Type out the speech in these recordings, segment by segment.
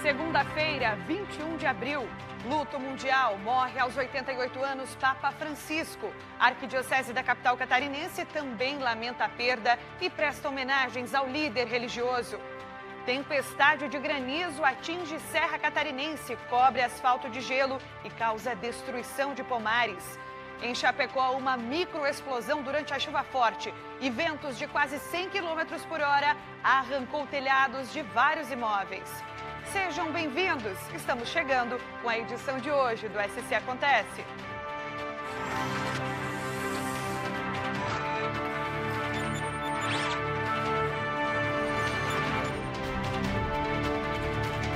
Segunda-feira, 21 de abril. Luto mundial. Morre aos 88 anos Papa Francisco. A Arquidiocese da capital catarinense também lamenta a perda e presta homenagens ao líder religioso. Tempestade de granizo atinge Serra Catarinense, cobre asfalto de gelo e causa destruição de pomares. Em Chapecó, uma microexplosão durante a chuva forte e ventos de quase 100 km por hora arrancou telhados de vários imóveis. Sejam bem-vindos! Estamos chegando com a edição de hoje do SC Acontece.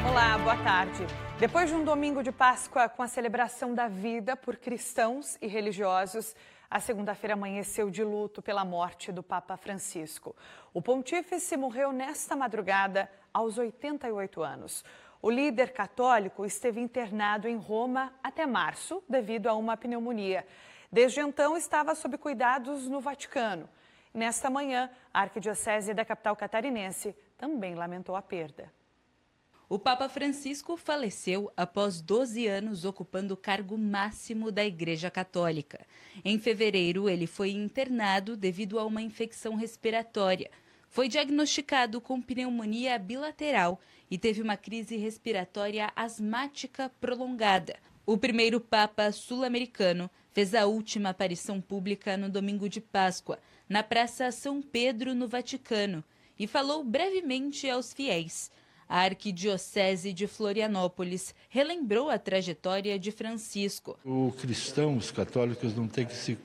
Olá, boa tarde. Depois de um domingo de Páscoa com a celebração da vida por cristãos e religiosos, a segunda-feira amanheceu de luto pela morte do Papa Francisco. O pontífice morreu nesta madrugada aos 88 anos. O líder católico esteve internado em Roma até março devido a uma pneumonia. Desde então estava sob cuidados no Vaticano. Nesta manhã, a Arquidiocese da capital catarinense também lamentou a perda. O Papa Francisco faleceu após 12 anos ocupando o cargo máximo da Igreja Católica. Em fevereiro, ele foi internado devido a uma infecção respiratória. Foi diagnosticado com pneumonia bilateral e teve uma crise respiratória asmática prolongada. O primeiro Papa sul-americano fez a última aparição pública no domingo de Páscoa, na Praça São Pedro, no Vaticano, e falou brevemente aos fiéis. A Arquidiocese de Florianópolis relembrou a trajetória de Francisco. Os cristãos católicos não têm que se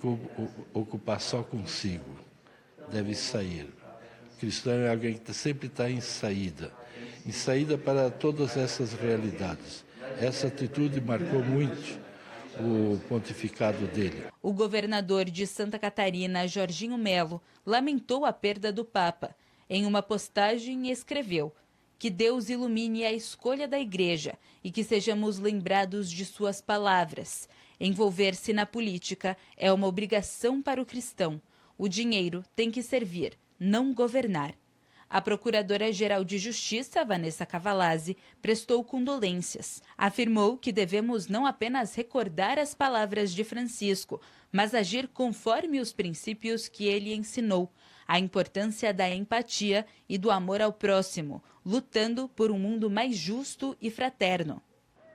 ocupar só consigo, deve sair. O cristão é alguém que sempre está em saída para todas essas realidades. Essa atitude marcou muito o pontificado dele. O governador de Santa Catarina, Jorginho Melo, lamentou a perda do Papa. Em uma postagem, escreveu: que Deus ilumine a escolha da Igreja e que sejamos lembrados de suas palavras. Envolver-se na política é uma obrigação para o cristão. O dinheiro tem que servir, não governar. A Procuradora-Geral de Justiça, Vanessa Cavalazzi, prestou condolências. Afirmou que devemos não apenas recordar as palavras de Francisco, mas agir conforme os princípios que ele ensinou. A importância da empatia e do amor ao próximo, lutando por um mundo mais justo e fraterno.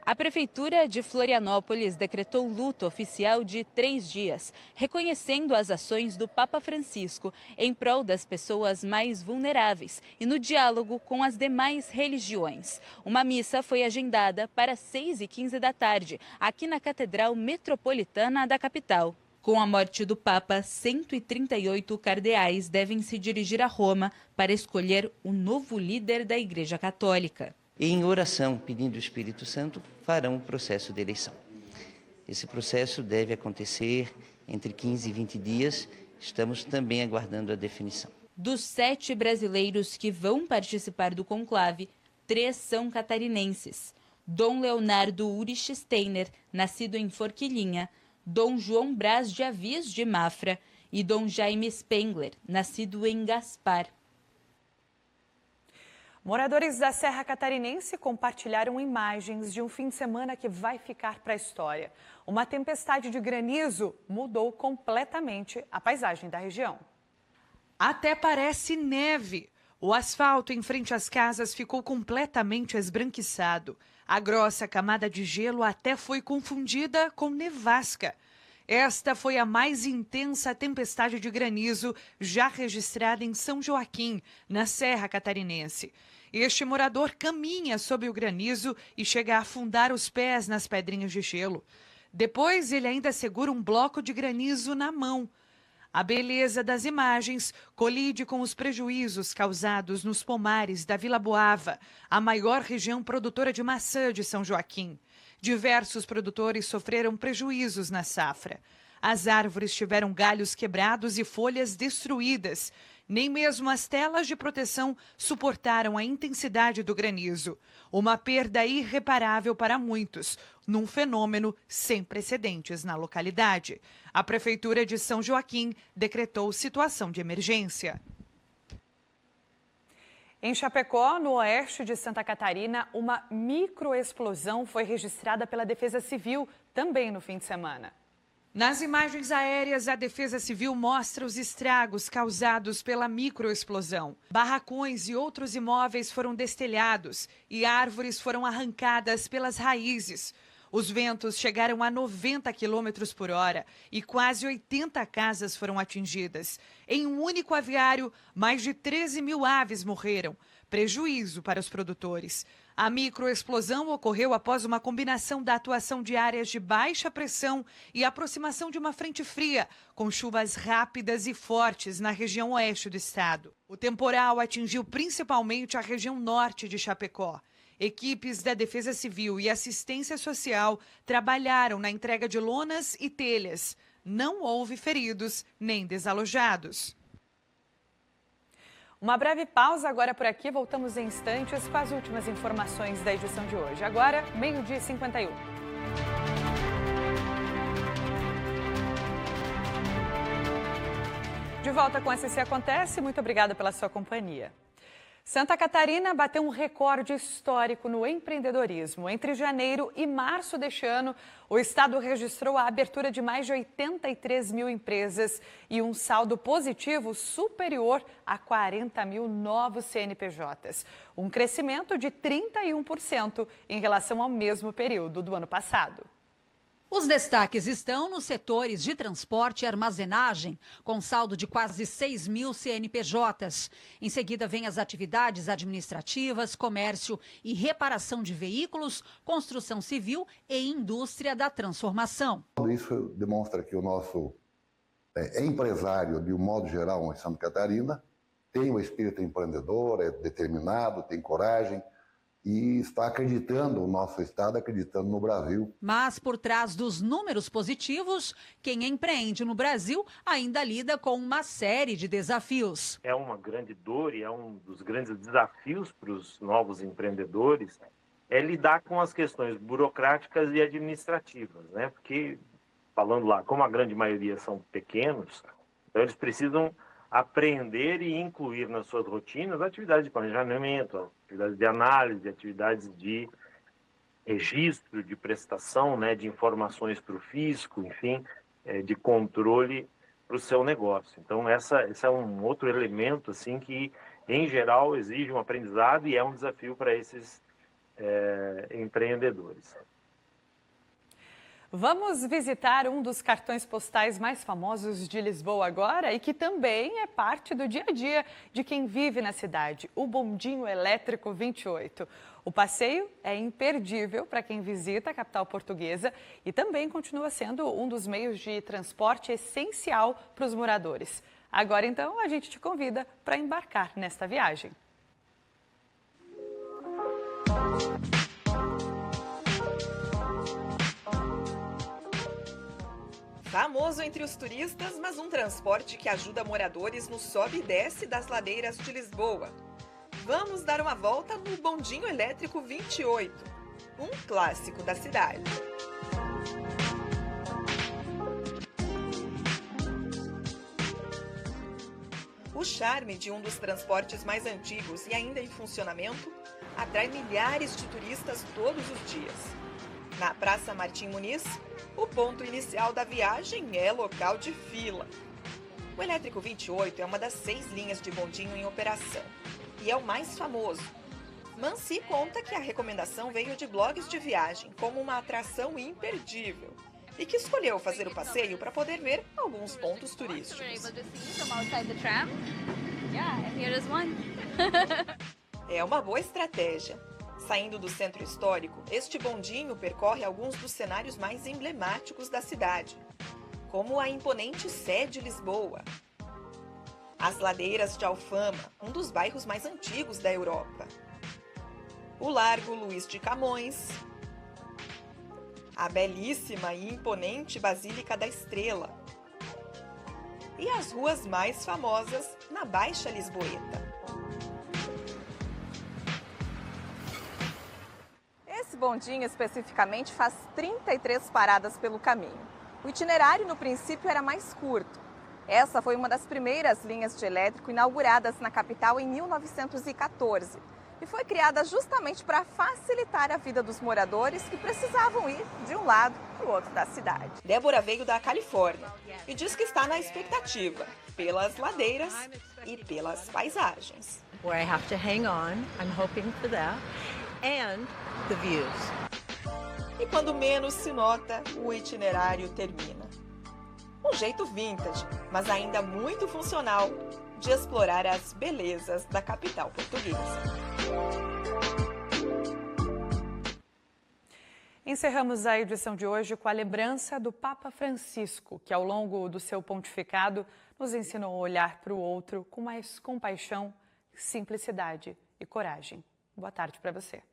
A Prefeitura de Florianópolis decretou luto oficial de 3 dias, reconhecendo as ações do Papa Francisco em prol das pessoas mais vulneráveis e no diálogo com as demais religiões. Uma missa foi agendada para 6h15 da tarde, aqui na Catedral Metropolitana da capital. Com a morte do Papa, 138 cardeais devem se dirigir a Roma para escolher o novo líder da Igreja Católica. E em oração, pedindo o Espírito Santo, farão o processo de eleição. Esse processo deve acontecer entre 15 e 20 dias. Estamos também aguardando a definição. Dos 7 brasileiros que vão participar do conclave, 3 são catarinenses. Dom Leonardo Urich Steiner, nascido em Forquilinha, Dom João Braz de Avis de Mafra e Dom Jaime Spengler, nascido em Gaspar. Moradores da Serra Catarinense compartilharam imagens de um fim de semana que vai ficar para a história. Uma tempestade de granizo mudou completamente a paisagem da região. Até parece neve. O asfalto em frente às casas ficou completamente esbranquiçado. A grossa camada de gelo até foi confundida com nevasca. Esta foi a mais intensa tempestade de granizo já registrada em São Joaquim, na Serra Catarinense. Este morador caminha sob o granizo e chega a afundar os pés nas pedrinhas de gelo. Depois, ele ainda segura um bloco de granizo na mão. A beleza das imagens colide com os prejuízos causados nos pomares da Vila Boava, a maior região produtora de maçã de São Joaquim. Diversos produtores sofreram prejuízos na safra. As árvores tiveram galhos quebrados e folhas destruídas. Nem mesmo as telas de proteção suportaram a intensidade do granizo. Uma perda irreparável para muitos, num fenômeno sem precedentes na localidade. A Prefeitura de São Joaquim decretou situação de emergência. Em Chapecó, no oeste de Santa Catarina, uma microexplosão foi registrada pela Defesa Civil também no fim de semana. Nas imagens aéreas, a Defesa Civil mostra os estragos causados pela microexplosão. Barracões e outros imóveis foram destelhados e árvores foram arrancadas pelas raízes. Os ventos chegaram a 90 km por hora e quase 80 casas foram atingidas. Em um único aviário, mais de 13 mil aves morreram. Prejuízo para os produtores. A microexplosão ocorreu após uma combinação da atuação de áreas de baixa pressão e aproximação de uma frente fria, com chuvas rápidas e fortes na região oeste do estado. O temporal atingiu principalmente a região norte de Chapecó. Equipes da Defesa Civil e Assistência Social trabalharam na entrega de lonas e telhas. Não houve feridos nem desalojados. Uma breve pausa agora por aqui. Voltamos em instantes com as últimas informações da edição de hoje. Agora, 12h51. De volta com a SC Acontece. Muito obrigada pela sua companhia. Santa Catarina bateu um recorde histórico no empreendedorismo. Entre janeiro e março deste ano, o estado registrou a abertura de mais de 83 mil empresas e um saldo positivo superior a 40 mil novos CNPJs. Um crescimento de 31% em relação ao mesmo período do ano passado. Os destaques estão nos setores de transporte e armazenagem, com saldo de quase 6 mil CNPJs. Em seguida, vem as atividades administrativas, comércio e reparação de veículos, construção civil e indústria da transformação. Isso demonstra que o nosso empresário, de um modo geral, em Santa Catarina, tem o espírito empreendedor, é determinado, tem coragem, e está acreditando, o nosso estado acreditando no Brasil. Mas por trás dos números positivos, quem empreende no Brasil ainda lida com uma série de desafios. É uma grande dor e é um dos grandes desafios para os novos empreendedores, é lidar com as questões burocráticas e administrativas, né? Porque, falando lá, como a grande maioria são pequenos, então eles precisam aprender e incluir nas suas rotinas atividades de planejamento, atividades de análise, atividades de registro, de prestação, né, de informações para o fisco, enfim, de controle para o seu negócio. Então, esse é um outro elemento assim, que, em geral, exige um aprendizado e é um desafio para esses empreendedores. Vamos visitar um dos cartões postais mais famosos de Lisboa agora e que também é parte do dia a dia de quem vive na cidade, o Bondinho Elétrico 28. O passeio é imperdível para quem visita a capital portuguesa e também continua sendo um dos meios de transporte essencial para os moradores. Agora, então, a gente te convida para embarcar nesta viagem. Famoso entre os turistas, mas um transporte que ajuda moradores no sobe e desce das ladeiras de Lisboa. Vamos dar uma volta no Bondinho Elétrico 28, um clássico da cidade. O charme de um dos transportes mais antigos e ainda em funcionamento atrai milhares de turistas todos os dias. Na Praça Martim Muniz, o ponto inicial da viagem é local de fila. O Elétrico 28 é uma das 6 linhas de bondinho em operação e é o mais famoso. Mansi conta que a recomendação veio de blogs de viagem como uma atração imperdível e que escolheu fazer o passeio para poder ver alguns pontos turísticos. É uma boa estratégia. Saindo do centro histórico, este bondinho percorre alguns dos cenários mais emblemáticos da cidade, como a imponente Sé de Lisboa, as ladeiras de Alfama, um dos bairros mais antigos da Europa, o Largo Luís de Camões, a belíssima e imponente Basílica da Estrela e as ruas mais famosas na Baixa Lisboeta. Esse bondinho especificamente faz 33 paradas pelo caminho. O itinerário no princípio era mais curto, Essa foi uma das primeiras linhas de elétrico inauguradas na capital em 1914 e foi criada justamente para facilitar a vida dos moradores que precisavam ir de um lado para o outro da cidade. Débora veio da Califórnia e diz que está na expectativa pelas ladeiras e pelas paisagens. Where I have to hang on, I'm hoping for that, and the views. E quando menos se nota, o itinerário termina. Um jeito vintage, mas ainda muito funcional, de explorar as belezas da capital portuguesa. Encerramos a edição de hoje com a lembrança do Papa Francisco, que ao longo do seu pontificado nos ensinou a olhar para o outro com mais compaixão, simplicidade e coragem. Boa tarde para você.